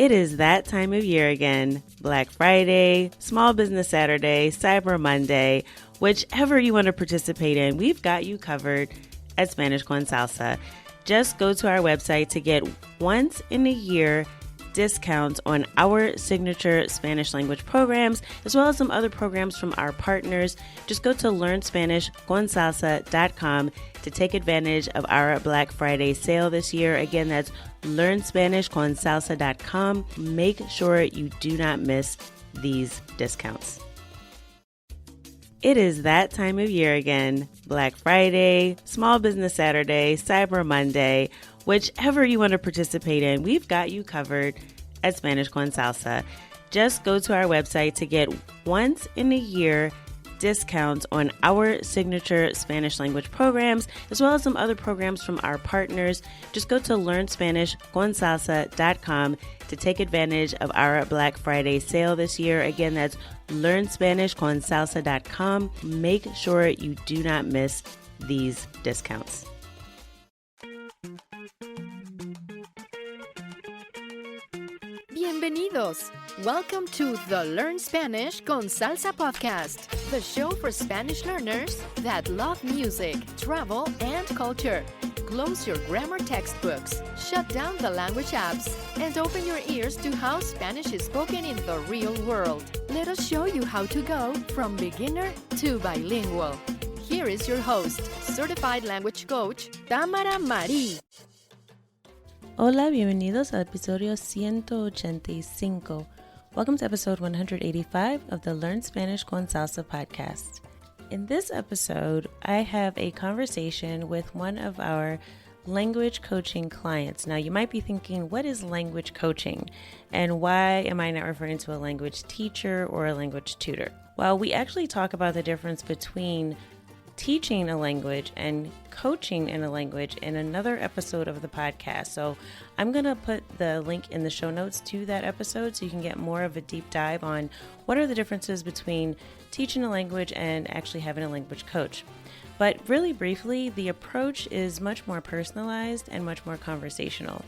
It is that time of year again. Black Friday, Small Business Saturday, Cyber Monday, whichever you want to participate in, we've got you covered at Spanish con Salsa. Just go to our website to get once in a year discounts on our signature Spanish language programs, as well as some other programs from our partners. Just go to learnspanishconsalsa.com to take advantage of our Black Friday sale this year. Again, that's learnspanishconsalsa.com. Make sure you do not miss these discounts. It is that time of year again. Black Friday, Small Business Saturday, Cyber Monday, whichever you want to participate in, we've got you covered at Spanish con Salsa. Just go to our website to get once in a year discounts on our signature Spanish language programs, as well as some other programs from our partners. Just go to learnspanishconsalsa.com to take advantage of our Black Friday sale this year. Again, that's learnspanishconsalsa.com. Make sure you do not miss these discounts. Bienvenidos! Welcome to the Learn Spanish con Salsa podcast, the show for Spanish learners that love music, travel, and culture. Close your grammar textbooks, shut down the language apps, and open your ears to how Spanish is spoken in the real world. Let us show you how to go from beginner to bilingual. Here is your host, certified language coach, Tamara Marie. Hola, bienvenidos al episodio 185. Welcome to episode 185 of the Learn Spanish con Salsa podcast. In this episode, I have a conversation with one of our language coaching clients. Now, you might be thinking, what is language coaching? And why am I not referring to a language teacher or a language tutor? Well, we actually talk about the difference between teaching a language and coaching in a language in another episode of the podcast. So I'm going to put the link in the show notes to that episode so you can get more of a deep dive on what are the differences between teaching a language and actually having a language coach. But really briefly, the approach is much more personalized and much more conversational.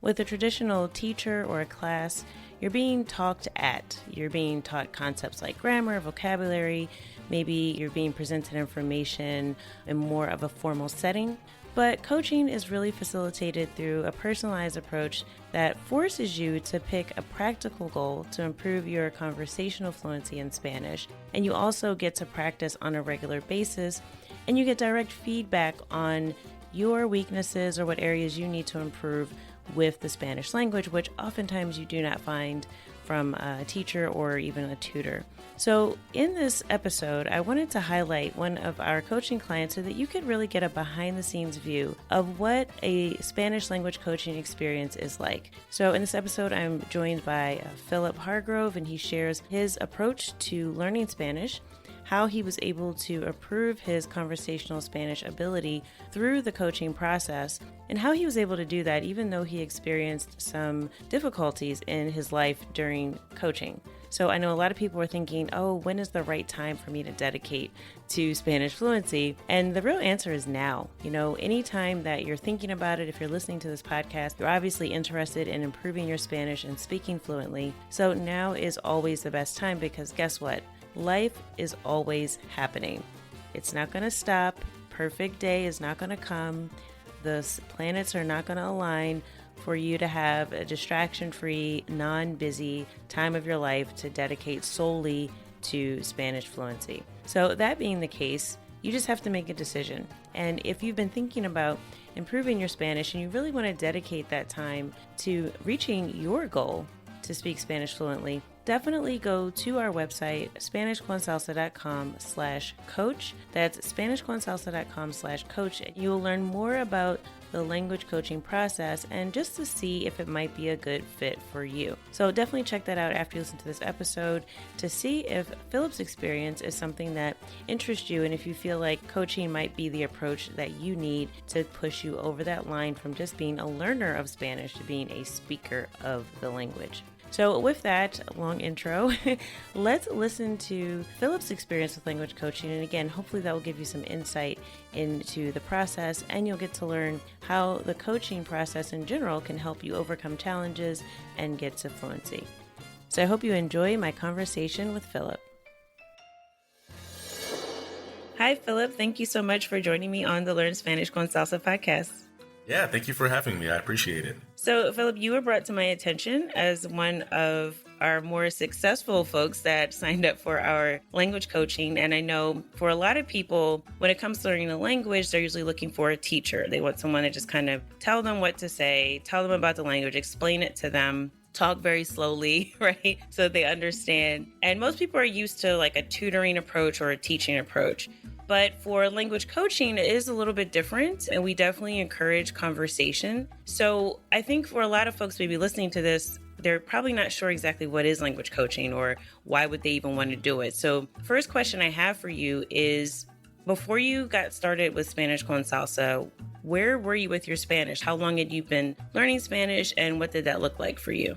With a traditional teacher or a class, you're being talked at. You're being taught concepts like grammar, vocabulary. Maybe you're being presented information in more of a formal setting. But coaching is really facilitated through a personalized approach that forces you to pick a practical goal to improve your conversational fluency in Spanish. And you also get to practice on a regular basis, and you get direct feedback on your weaknesses or what areas you need to improve with the Spanish language, which oftentimes you do not find from a teacher or even a tutor. So in this episode, I wanted to highlight one of our coaching clients so that you could really get a behind the scenes view of what a Spanish language coaching experience is like. So in this episode, I'm joined by Phillip Hargrove, and he shares his approach to learning Spanish, how he was able to improve his conversational Spanish ability through the coaching process, and how he was able to do that even though he experienced some difficulties in his life during coaching. So I know a lot of people are thinking, oh, when is the right time for me to dedicate to Spanish fluency? And the real answer is now. You know, anytime that you're thinking about it, if you're listening to this podcast, you're obviously interested in improving your Spanish and speaking fluently. So now is always the best time, because guess what? Life is always happening. It's not going to stop. Perfect day is not going to come. The planets are not going to align for you to have a distraction-free, non-busy time of your life to dedicate solely to Spanish fluency. So that being the case, you just have to make a decision. And if you've been thinking about improving your Spanish and you really want to dedicate that time to reaching your goal to speak Spanish fluently, definitely go to our website, SpanishConSalsa.com/coach. That's SpanishConSalsa.com/coach. You will learn more about the language coaching process and just to see if it might be a good fit for you. So definitely check that out after you listen to this episode to see if Philip's experience is something that interests you and if you feel like coaching might be the approach that you need to push you over that line from just being a learner of Spanish to being a speaker of the language. So with that long intro, let's listen to Philip's experience with language coaching. And again, hopefully that will give you some insight into the process, and you'll get to learn how the coaching process in general can help you overcome challenges and get to fluency. So I hope you enjoy my conversation with Philip. Hi, Philip. Thank you so much for joining me on the Learn Spanish con Salsa podcast. Yeah, thank you for having me. I appreciate it. So, Philip, you were brought to my attention as one of our more successful folks that signed up for our language coaching. And I know for a lot of people, when it comes to learning a language, they're usually looking for a teacher. They want someone to just kind of tell them what to say, tell them about the language, explain it to them, talk very slowly, right? So they understand. And most people are used to like a tutoring approach or a teaching approach. But for language coaching, it is a little bit different, and we definitely encourage conversation. So I think for a lot of folks maybe listening to this, they're probably not sure exactly what is language coaching or why would they even want to do it. So first question I have for you is, before you got started with Spanish con Salsa, where were you with your Spanish? How long had you been learning Spanish, and what did that look like for you?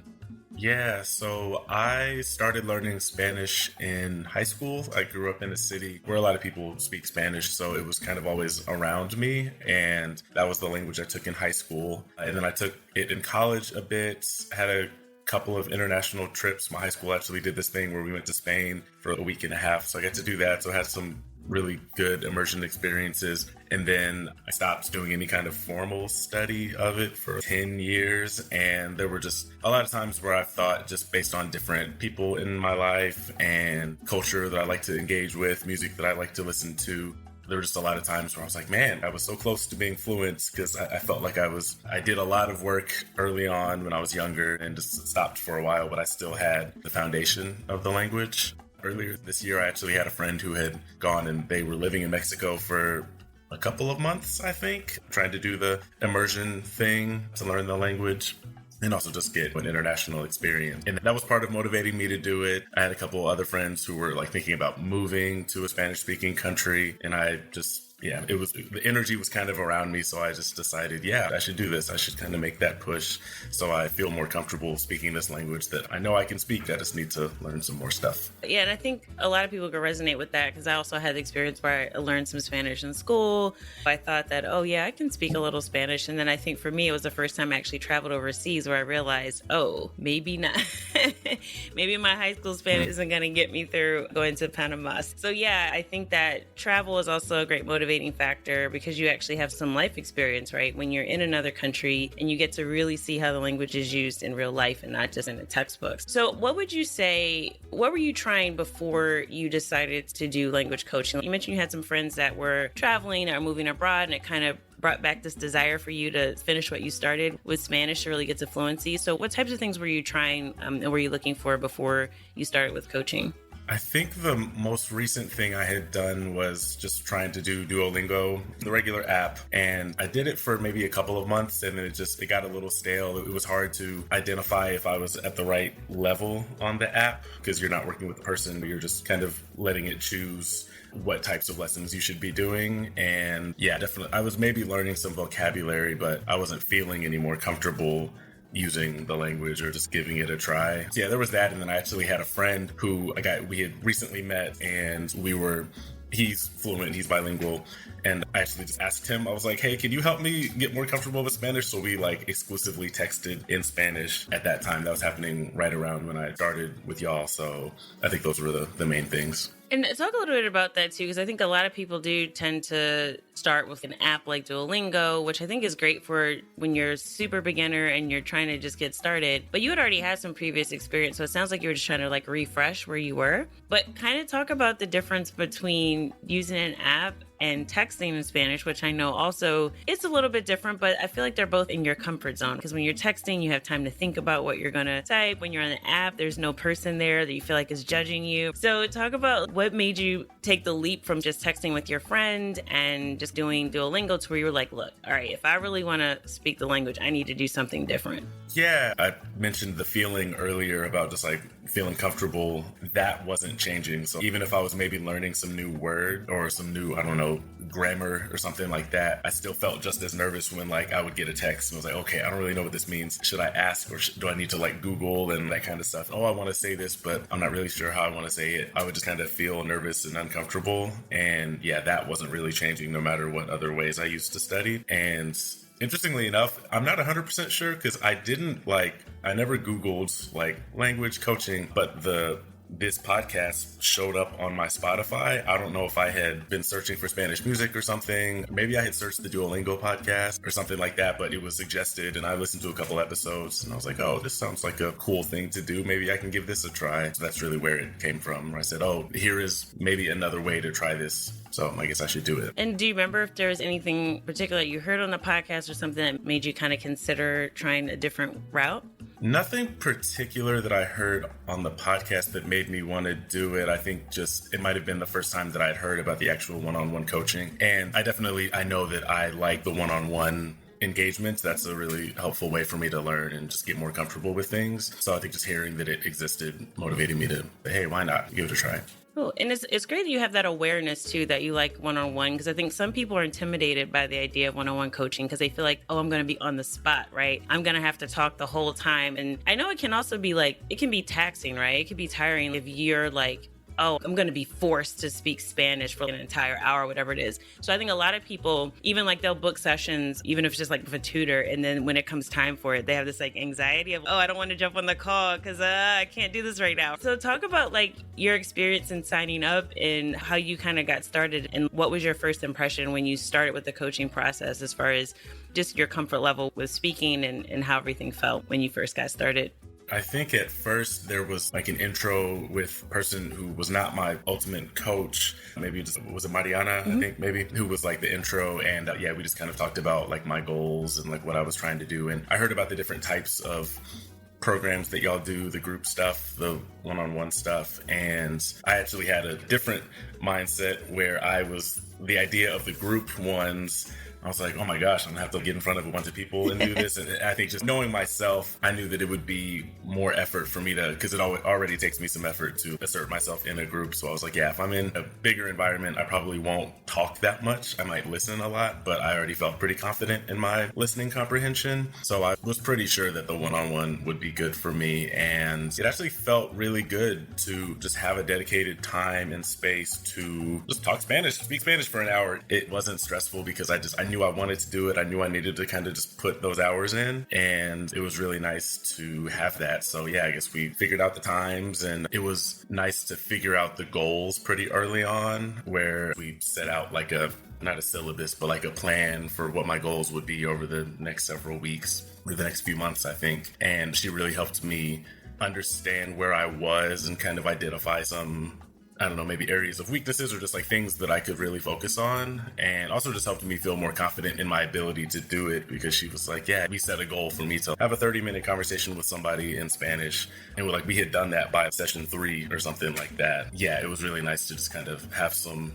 Yeah, so I started learning Spanish in high school. I grew up in a city where a lot of people speak Spanish, so it was kind of always around me, and that was the language I took in high school. And then I took it in college a bit, had a couple of international trips. My high school actually did this thing where we went to Spain for a week and a half, so I got to do that. So I had some really good immersion experiences. And then I stopped doing any kind of formal study of it for 10 years. And there were just a lot of times where I thought, just based on different people in my life and culture that I like to engage with, music that I like to listen to, there were just a lot of times where I was like, man, I was so close to being fluent, because I felt like I did a lot of work early on when I was younger and just stopped for a while, but I still had the foundation of the language. Earlier this year, I actually had a friend who had gone, and they were living in Mexico for a couple of months, I think, trying to do the immersion thing to learn the language and also just get an international experience. And that was part of motivating me to do it. I had a couple other friends who were like thinking about moving to a Spanish-speaking country, and the energy was kind of around me, so I just decided, I should do this. I should kind of make that push so I feel more comfortable speaking this language that I know I can speak. I just need to learn some more stuff. Yeah, and I think a lot of people can resonate with that, because I also had the experience where I learned some Spanish in school. I thought that, I can speak a little Spanish. And then I think for me, it was the first time I actually traveled overseas where I realized, maybe not. Maybe my high school Spanish isn't going to get me through going to Panama. So I think that travel is also a great motivating factor, because you actually have some life experience, right? When you're in another country and you get to really see how the language is used in real life and not just in the textbooks. So what would you say, what were you trying before you decided to do language coaching? You mentioned you had some friends that were traveling or moving abroad, and it kind of brought back this desire for you to finish what you started with Spanish to really get to fluency. So what types of things were you trying and were you looking for before you started with coaching? I think the most recent thing I had done was just trying to do Duolingo, the regular app. And I did it for maybe a couple of months, and then it got a little stale. It was hard to identify if I was at the right level on the app, because you're not working with a person, you're just kind of letting it choose what types of lessons you should be doing. And definitely, I was maybe learning some vocabulary, but I wasn't feeling any more comfortable using the language or just giving it a try. So there was that. And then I actually had a friend who we had recently met, and he's fluent, he's bilingual. And I actually just asked him, I was like, hey, can you help me get more comfortable with Spanish? So we exclusively texted in Spanish at that time. That was happening right around when I started with y'all. So I think those were the main things. And talk a little bit about that too, because I think a lot of people do tend to start with an app like Duolingo, which I think is great for when you're a super beginner and you're trying to just get started. But you had already had some previous experience, so it sounds like you were just trying to refresh where you were. But kind of talk about the difference between using an app and texting in Spanish, which I know also it's a little bit different, but I feel like they're both in your comfort zone, because when you're texting, you have time to think about what you're going to type. When you're on the app, there's no person there that you feel like is judging you. So talk about what made you take the leap from just texting with your friend and just doing Duolingo to where you were like, look, all right, if I really want to speak the language, I need to do something different. Yeah, I mentioned the feeling earlier about just feeling comfortable. That wasn't changing. So even if I was maybe learning some new word or some new, grammar or something like that, I still felt just as nervous when like I would get a text and was like, okay, I don't really know what this means. Should I ask, or do I need to like Google and that kind of stuff? Oh, I want to say this, but I'm not really sure how I want to say it. I would just kind of feel nervous and uncomfortable. And yeah, that wasn't really changing no matter what other ways I used to study. And interestingly enough, I'm not 100% sure because I never Googled like language coaching, but this podcast showed up on my Spotify. I don't know if I had been searching for Spanish music or something. Maybe I had searched the Duolingo podcast or something like that, but it was suggested and I listened to a couple episodes and I was like, oh, this sounds like a cool thing to do. Maybe I can give this a try. So that's really where it came from. I said, oh, here is maybe another way to try this. So I guess I should do it. And do you remember if there was anything particular you heard on the podcast or something that made you kind of consider trying a different route? Nothing particular that I heard on the podcast that made me want to do it. I think just it might have been the first time that I had heard about the actual one-on-one coaching. And I know that I like the one-on-one engagement. That's a really helpful way for me to learn and just get more comfortable with things. So I think just hearing that it existed motivated me to, hey, why not give it a try? Cool. And it's great that you have that awareness too, that you like one-on-one, because I think some people are intimidated by the idea of one-on-one coaching because they feel like, oh, I'm going to be on the spot, right? I'm going to have to talk the whole time. And I know it can also be like, it can be taxing, right? It can be tiring if you're like, oh, I'm going to be forced to speak Spanish for an entire hour, whatever it is. So I think a lot of people, even like they'll book sessions, even if it's just like with a tutor. And then when it comes time for it, they have this like anxiety of, oh, I don't want to jump on the call because I can't do this right now. So talk about like your experience in signing up and how you kind of got started. And what was your first impression when you started with the coaching process as far as just your comfort level with speaking and how everything felt when you first got started? I think at first there was like an intro with a person who was not my ultimate coach. Maybe was it Mariana, I think maybe, who was like the intro. And we just kind of talked about like my goals and like what I was trying to do. And I heard about the different types of programs that y'all do, the group stuff, the one-on-one stuff. And I actually had a different mindset where the idea of the group ones, I was like, oh my gosh, I'm gonna have to get in front of a bunch of people and do this. And I think just knowing myself, I knew that it would be more effort for me because it already takes me some effort to assert myself in a group. So I was like, yeah, if I'm in a bigger environment, I probably won't talk that much. I might listen a lot, but I already felt pretty confident in my listening comprehension. So I was pretty sure that the one-on-one would be good for me. And it actually felt really good to just have a dedicated time and space to just talk Spanish, speak Spanish for an hour. It wasn't stressful because I knew I wanted to do it. I knew I needed to kind of just put those hours in, and it was really nice to have that. So yeah, I guess we figured out the times, and it was nice to figure out the goals pretty early on, where we set out like not a syllabus, but like a plan for what my goals would be over the next several weeks or the next few months, I think. And she really helped me understand where I was and kind of identify some, I don't know, maybe areas of weaknesses or just like things that I could really focus on. And also just helped me feel more confident in my ability to do it, because she was like, yeah, we set a goal for me to have a 30-minute conversation with somebody in Spanish. And we had done that by session 3 or something like that. Yeah, it was really nice to just kind of have some,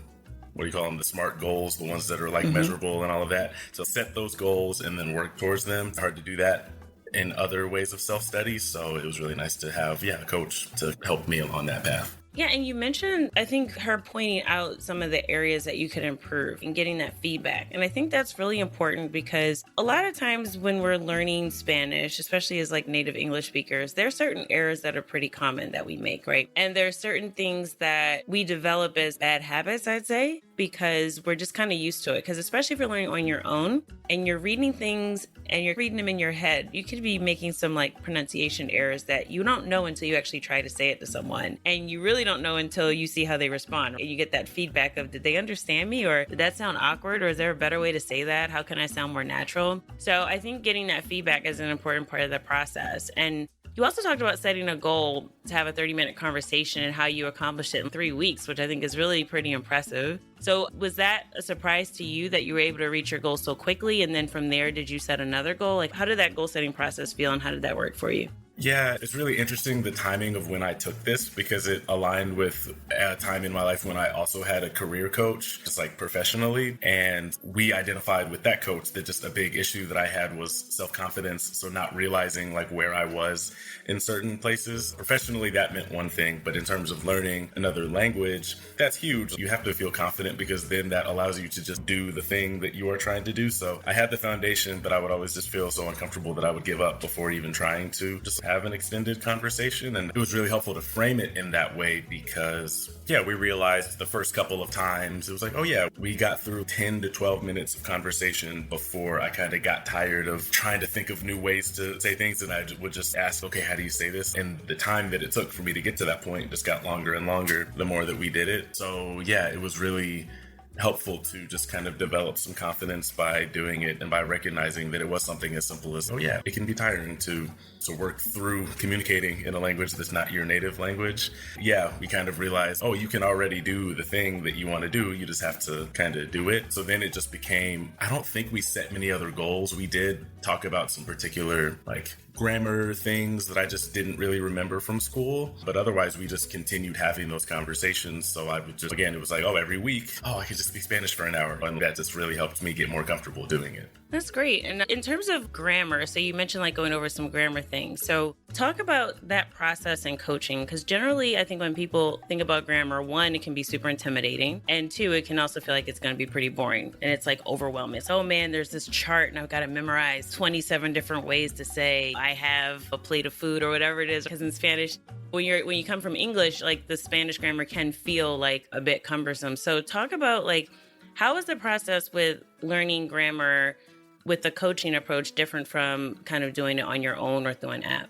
what do you call them? The SMART goals, the ones that are like measurable and all of that. So set those goals and then work towards them. It's hard to do that in other ways of self-study. So it was really nice to have, a coach to help me along that path. Yeah, and you mentioned, I think, her pointing out some of the areas that you could improve and getting that feedback. And I think that's really important because a lot of times when we're learning Spanish, especially as like native English speakers, there are certain errors that are pretty common that we make, right? And there are certain things that we develop as bad habits, I'd say, because we're just kind of used to it. Because especially if you're learning on your own and you're reading things and you're reading them in your head, you could be making some like pronunciation errors that you don't know until you actually try to say it to someone. And you really don't know until you see how they respond. And you get that feedback of, did they understand me? Or did that sound awkward? Or is there a better way to say that? How can I sound more natural? So I think getting that feedback is an important part of the process. And you also talked about setting a goal to have a 30-minute conversation and how you accomplished it in 3 weeks, which I think is really pretty impressive. So was that a surprise to you that you were able to reach your goal so quickly? And then from there, did you set another goal? Like, how did that goal setting process feel and how did that work for you? Yeah, it's really interesting the timing of when I took this because it aligned with a time in my life when I also had a career coach, just like professionally. And we identified with that coach that just a big issue that I had was self-confidence. So not realizing like where I was in certain places. Professionally, that meant one thing, but in terms of learning another language, that's huge. You have to feel confident because then that allows you to just do the thing that you are trying to do. So I had the foundation, but I would always just feel so uncomfortable that I would give up before even trying to just have an extended conversation. And it was really helpful to frame it in that way because, we realized the first couple of times, it was like, we got through 10 to 12 minutes of conversation before I kind of got tired of trying to think of new ways to say things. And I would just ask, okay, how do you say this? And the time that it took for me to get to that point just got longer and longer the more that we did it. So it was really helpful to just kind of develop some confidence by doing it and by recognizing that it was something as simple as, it can be tiring to work through communicating in a language that's not your native language. We kind of realized, you can already do the thing that you want to do. You just have to kind of do it. So then it just became, I don't think we set many other goals. We did talk about some particular grammar things that I just didn't really remember from school. But otherwise, we just continued having those conversations. So I would just, it was like, every week, I could just speak Spanish for an hour. And that just really helped me get more comfortable doing it. That's great. And in terms of grammar, so you mentioned going over some grammar things. So talk about that process in coaching, because generally I think when people think about grammar, one, it can be super intimidating. And two, it can also feel like it's going to be pretty boring. And it's overwhelming. It's, there's this chart and I've got to memorize 27 different ways to say I have a plate of food or whatever it is. Because in Spanish, when you come from English, the Spanish grammar can feel a bit cumbersome. So talk about how is the process with learning grammar with the coaching approach different from kind of doing it on your own or through an app?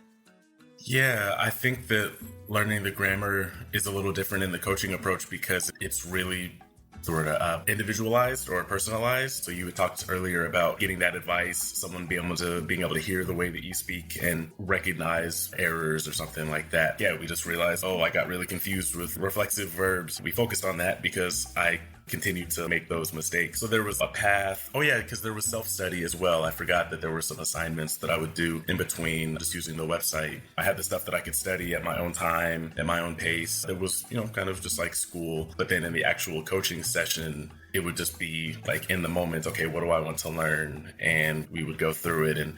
I think that learning the grammar is a little different in the coaching approach because it's really sort of individualized or personalized. So you had talked earlier about getting that advice, someone being able to hear the way that you speak and recognize errors or something like that. We just realized, I got really confused with reflexive verbs. We focused on that because I continued to make those mistakes. So there was a path. Because there was self-study as well. I forgot that there were some assignments that I would do in between just using the website. I had the stuff that I could study at my own time, at my own pace. It was, kind of just like school. But then in the actual coaching session, it would just be in the moment, okay, what do I want to learn? And we would go through it, and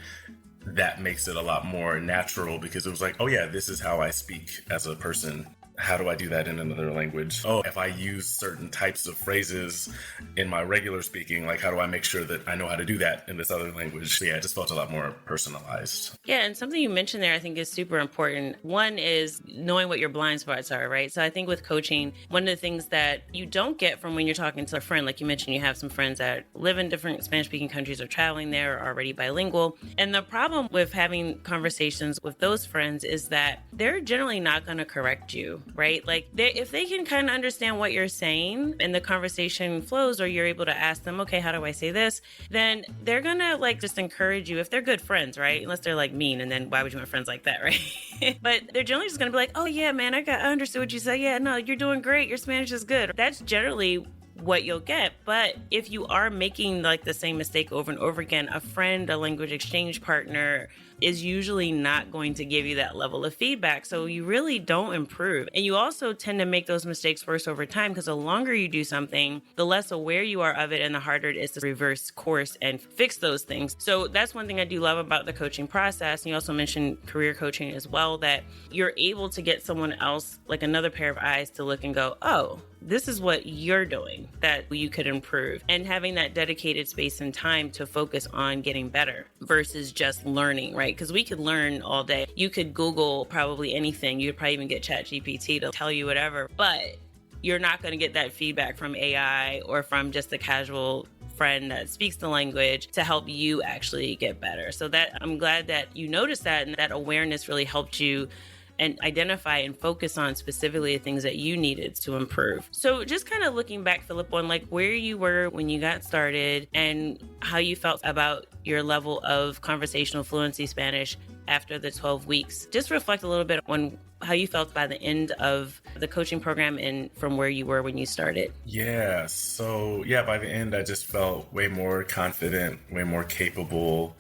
that makes it a lot more natural because it was this is how I speak as a person. How do I do that in another language? If I use certain types of phrases in my regular speaking, how do I make sure that I know how to do that in this other language? It just felt a lot more personalized. And something you mentioned there I think is super important. One is knowing what your blind spots are, right? So I think with coaching, one of the things that you don't get from when you're talking to a friend, like you mentioned, you have some friends that live in different Spanish-speaking countries or traveling there or are already bilingual. And the problem with having conversations with those friends is that they're generally not going to correct you, right? If they can kind of understand what you're saying and the conversation flows, or you're able to ask them, okay, how do I say this? Then they're going to just encourage you if they're good friends, right? Unless they're mean, and then why would you want friends like that, right? But they're generally just going to be man, I understood what you said. Yeah, no, you're doing great. Your Spanish is good. That's generally what you'll get. But if you are making the same mistake over and over again, a friend, a language exchange partner is usually not going to give you that level of feedback. So you really don't improve. And you also tend to make those mistakes worse over time because the longer you do something, the less aware you are of it and the harder it is to reverse course and fix those things. So that's one thing I do love about the coaching process. And you also mentioned career coaching as well, that you're able to get someone else, another pair of eyes, to look and go, this is what you're doing that you could improve, and having that dedicated space and time to focus on getting better versus just learning, right? Because we could learn all day. You could Google probably anything. You'd probably even get ChatGPT to tell you whatever, but you're not going to get that feedback from AI or from just a casual friend that speaks the language to help you actually get better. So that I'm glad that you noticed that, and that awareness really helped you and identify and focus on specifically the things that you needed to improve. So just kind of looking back, Phillip, on where you were when you got started and how you felt about your level of conversational fluency Spanish after the 12 weeks. Just reflect a little bit on how you felt by the end of the coaching program and from where you were when you started. So by the end, I just felt way more confident, way more capable.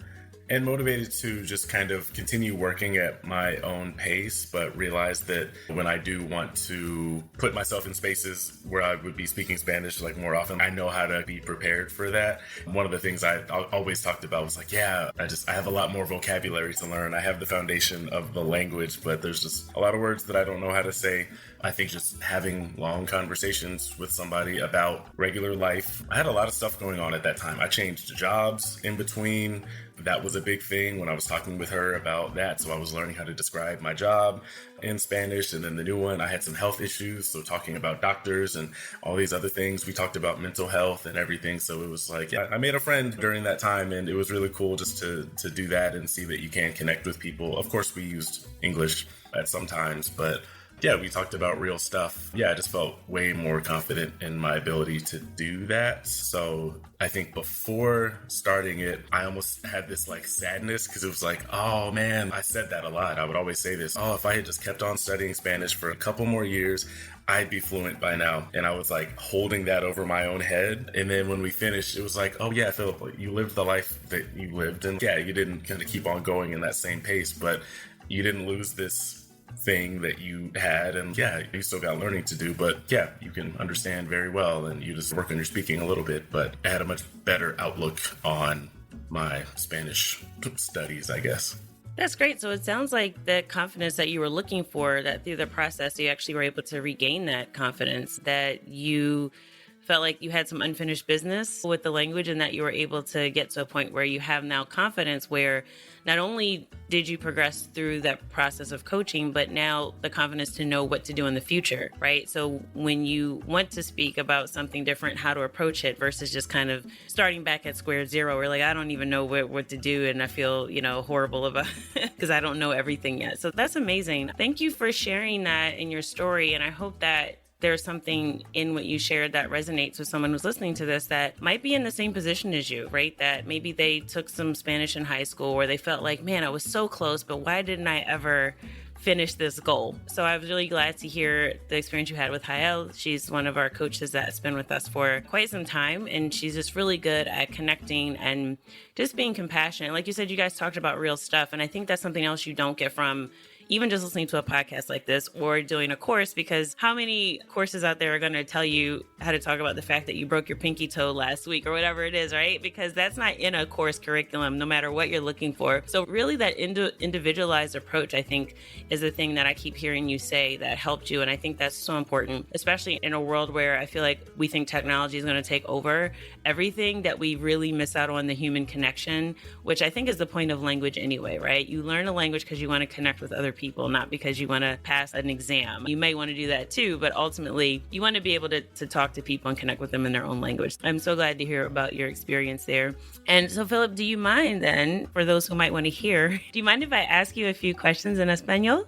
and motivated to just kind of continue working at my own pace, but realize that when I do want to put myself in spaces where I would be speaking Spanish like more often, I know how to be prepared for that. One of the things I always talked about was like, I have a lot more vocabulary to learn. I have the foundation of the language, but there's just a lot of words that I don't know how to say. I think just having long conversations with somebody about regular life. I had a lot of stuff going on at that time. I changed jobs in between. That was a big thing when I was talking with her about that. So I was learning how to describe my job in Spanish. And then the new one, I had some health issues. So talking about doctors and all these other things. We talked about mental health and everything. So it was like, I made a friend during that time. And it was really cool just to do that and see that you can connect with people. Of course, we used English at some times, but we talked about real stuff. I just felt way more confident in my ability to do that. So I think before starting it, I almost had this like sadness because it was like, oh man, I said that a lot. I would always say this, if I had just kept on studying Spanish for a couple more years, I'd be fluent by now. And I was like holding that over my own head. And then when we finished, it was like, oh yeah, Philip, you lived the life that you lived. And you didn't kind of keep on going in that same pace, but you didn't lose this thing that you had, and you still got learning to do, but you can understand very well, and you just work on your speaking a little bit. But I had a much better outlook on my Spanish studies, I guess. That's great. So it sounds like the confidence that you were looking for, that through the process you actually were able to regain that confidence, that you felt like you had some unfinished business with the language, and that you were able to get to a point where you have now confidence where not only did you progress through that process of coaching, but now the confidence to know what to do in the future, right? So when you want to speak about something different, how to approach it versus just kind of starting back at square zero, where like, I don't even know what to do. And I feel, horrible about because I don't know everything yet. So that's amazing. Thank you for sharing that in your story. And I hope that there's something in what you shared that resonates with someone who's listening to this that might be in the same position as you, right? That maybe they took some Spanish in high school where they felt like, man, I was so close, but why didn't I ever finish this goal? So I was really glad to hear the experience you had with Hael. She's one of our coaches that's been with us for quite some time, and she's just really good at connecting and just being compassionate. Like you said, you guys talked about real stuff, and I think that's something else you don't get from even just listening to a podcast like this or doing a course, because how many courses out there are going to tell you how to talk about the fact that you broke your pinky toe last week or whatever it is, right? Because that's not in a course curriculum, no matter what you're looking for. So really that individualized approach, I think, is the thing that I keep hearing you say that helped you. And I think that's so important, especially in a world where I feel like we think technology is going to take over everything, that we really miss out on the human connection, which I think is the point of language anyway, right? You learn a language because you want to connect with other people, not because you want to pass an exam. You may want to do that too, but ultimately you want to be able to talk to people and connect with them in their own language. I'm so glad to hear about your experience there. And so, Philip, do you mind then, for those who might want to hear, do you mind if I ask you a few questions in Español?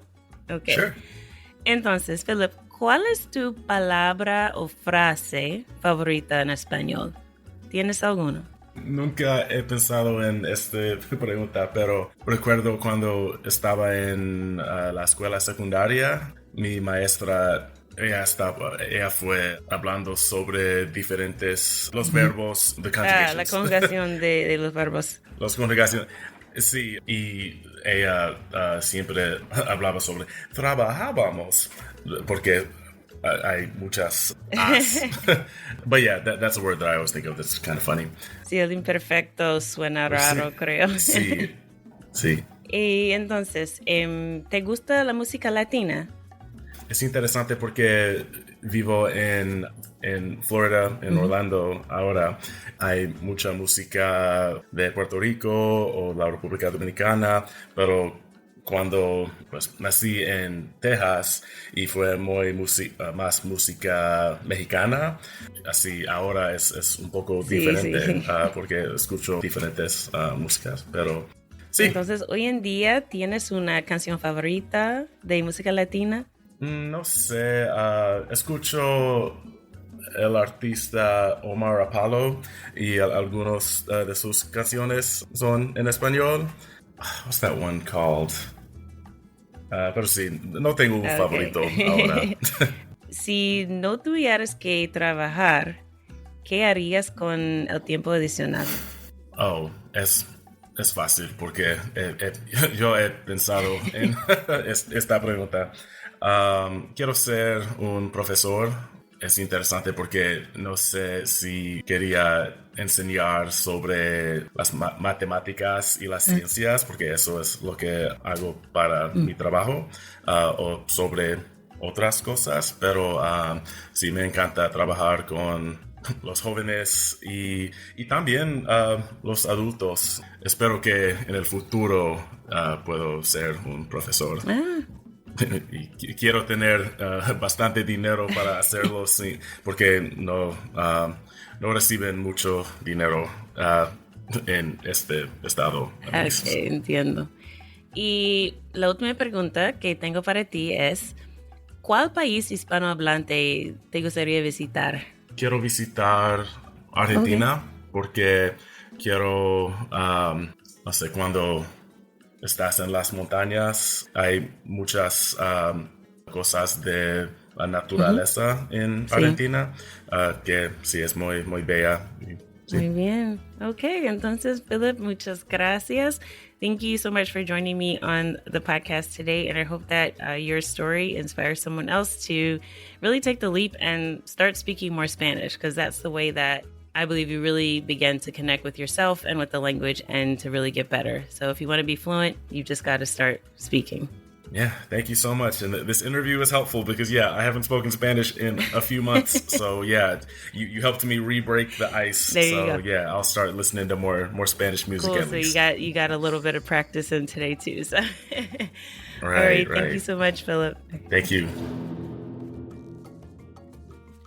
Okay. Sure. Entonces, Philip, ¿cuál es tu palabra o frase favorita en español? ¿Tienes alguna? Nunca he pensado en esta pregunta, pero recuerdo cuando estaba en la escuela secundaria, mi maestra, ella fue hablando sobre los verbos, the conjugations. La conjugación de los verbos. Las conjugaciones. Sí, y ella siempre hablaba sobre trabajábamos, porque hay muchas as. But that's a word that I always think of that's kind of funny. Sí, el imperfecto suena raro, creo. Sí. Y entonces, ¿te gusta la música latina? Es interesante porque vivo en Florida, en Orlando ahora. Hay mucha música de Puerto Rico o la República Dominicana, pero cuando nací en Texas y fue muy más música mexicana, así ahora es un poco diferente. Sí. Porque escucho diferentes músicas, pero sí. Entonces, hoy en día, ¿tienes una canción favorita de música latina? No sé, escucho el artista Omar Apollo y algunos de sus canciones son en español. What's that one called? Pero sí, no tengo un favorito ahora. Si no tuvieras que trabajar, ¿qué harías con el tiempo adicional? Es es fácil porque yo he pensado en esta pregunta. Quiero ser un profesor. Es interesante porque no sé si quería enseñar sobre las matemáticas y las ciencias, porque eso es lo que hago para mi trabajo, o sobre otras cosas, pero sí me encanta trabajar con los jóvenes y también los adultos. Espero que en el futuro puedo ser un profesor. Y quiero tener bastante dinero para hacerlo, sí, porque no reciben mucho dinero en este estado. Ok, entiendo. Y la última pregunta que tengo para ti es, ¿cuál país hispanohablante te gustaría visitar? Quiero visitar Argentina porque quiero, no sé, cuando estás en las montañas, hay muchas cosas de la naturaleza en Argentina, que sí es muy, muy bella. Sí. Muy bien. Okay, entonces, Philip, muchas gracias. Thank you so much for joining me on the podcast today. And I hope that your story inspires someone else to really take the leap and start speaking more Spanish, because that's the way that I believe you really begin to connect with yourself and with the language and to really get better. So if you want to be fluent, you just got to start speaking. Yeah, thank you so much. And this interview was helpful because, I haven't spoken Spanish in a few months. So, you helped me re-break the ice. There you go. I'll start listening to more Spanish music Cool. at least. So you got a little bit of practice in today too. So, All right. right. Thank you so much, Philip. Thank you.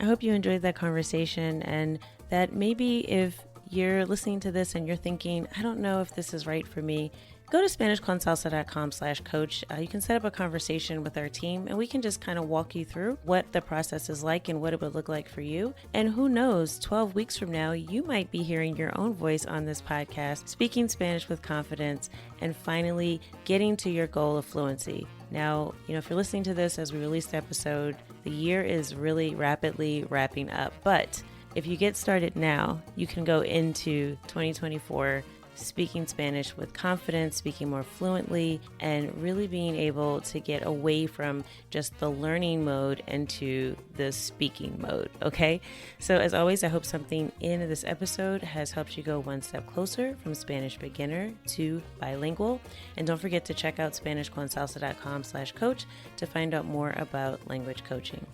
I hope you enjoyed that conversation, and that maybe if you're listening to this and you're thinking, I don't know if this is right for me, go to SpanishConsalsa.com/coach. You can set up a conversation with our team, and we can just kind of walk you through what the process is like and what it would look like for you. And who knows, 12 weeks from now, you might be hearing your own voice on this podcast, speaking Spanish with confidence, and finally getting to your goal of fluency. Now, if you're listening to this as we release the episode, the year is really rapidly wrapping up. But if you get started now, you can go into 2024 speaking Spanish with confidence, speaking more fluently, and really being able to get away from just the learning mode into the speaking mode, okay? So as always, I hope something in this episode has helped you go one step closer from Spanish beginner to bilingual. And don't forget to check out SpanishConsalsa.com/coach to find out more about language coaching.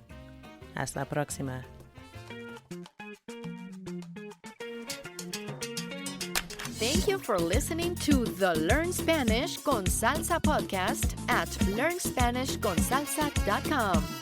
Hasta la próxima. Thank you for listening to the Learn Spanish con Salsa podcast at learnspanishconsalsa.com.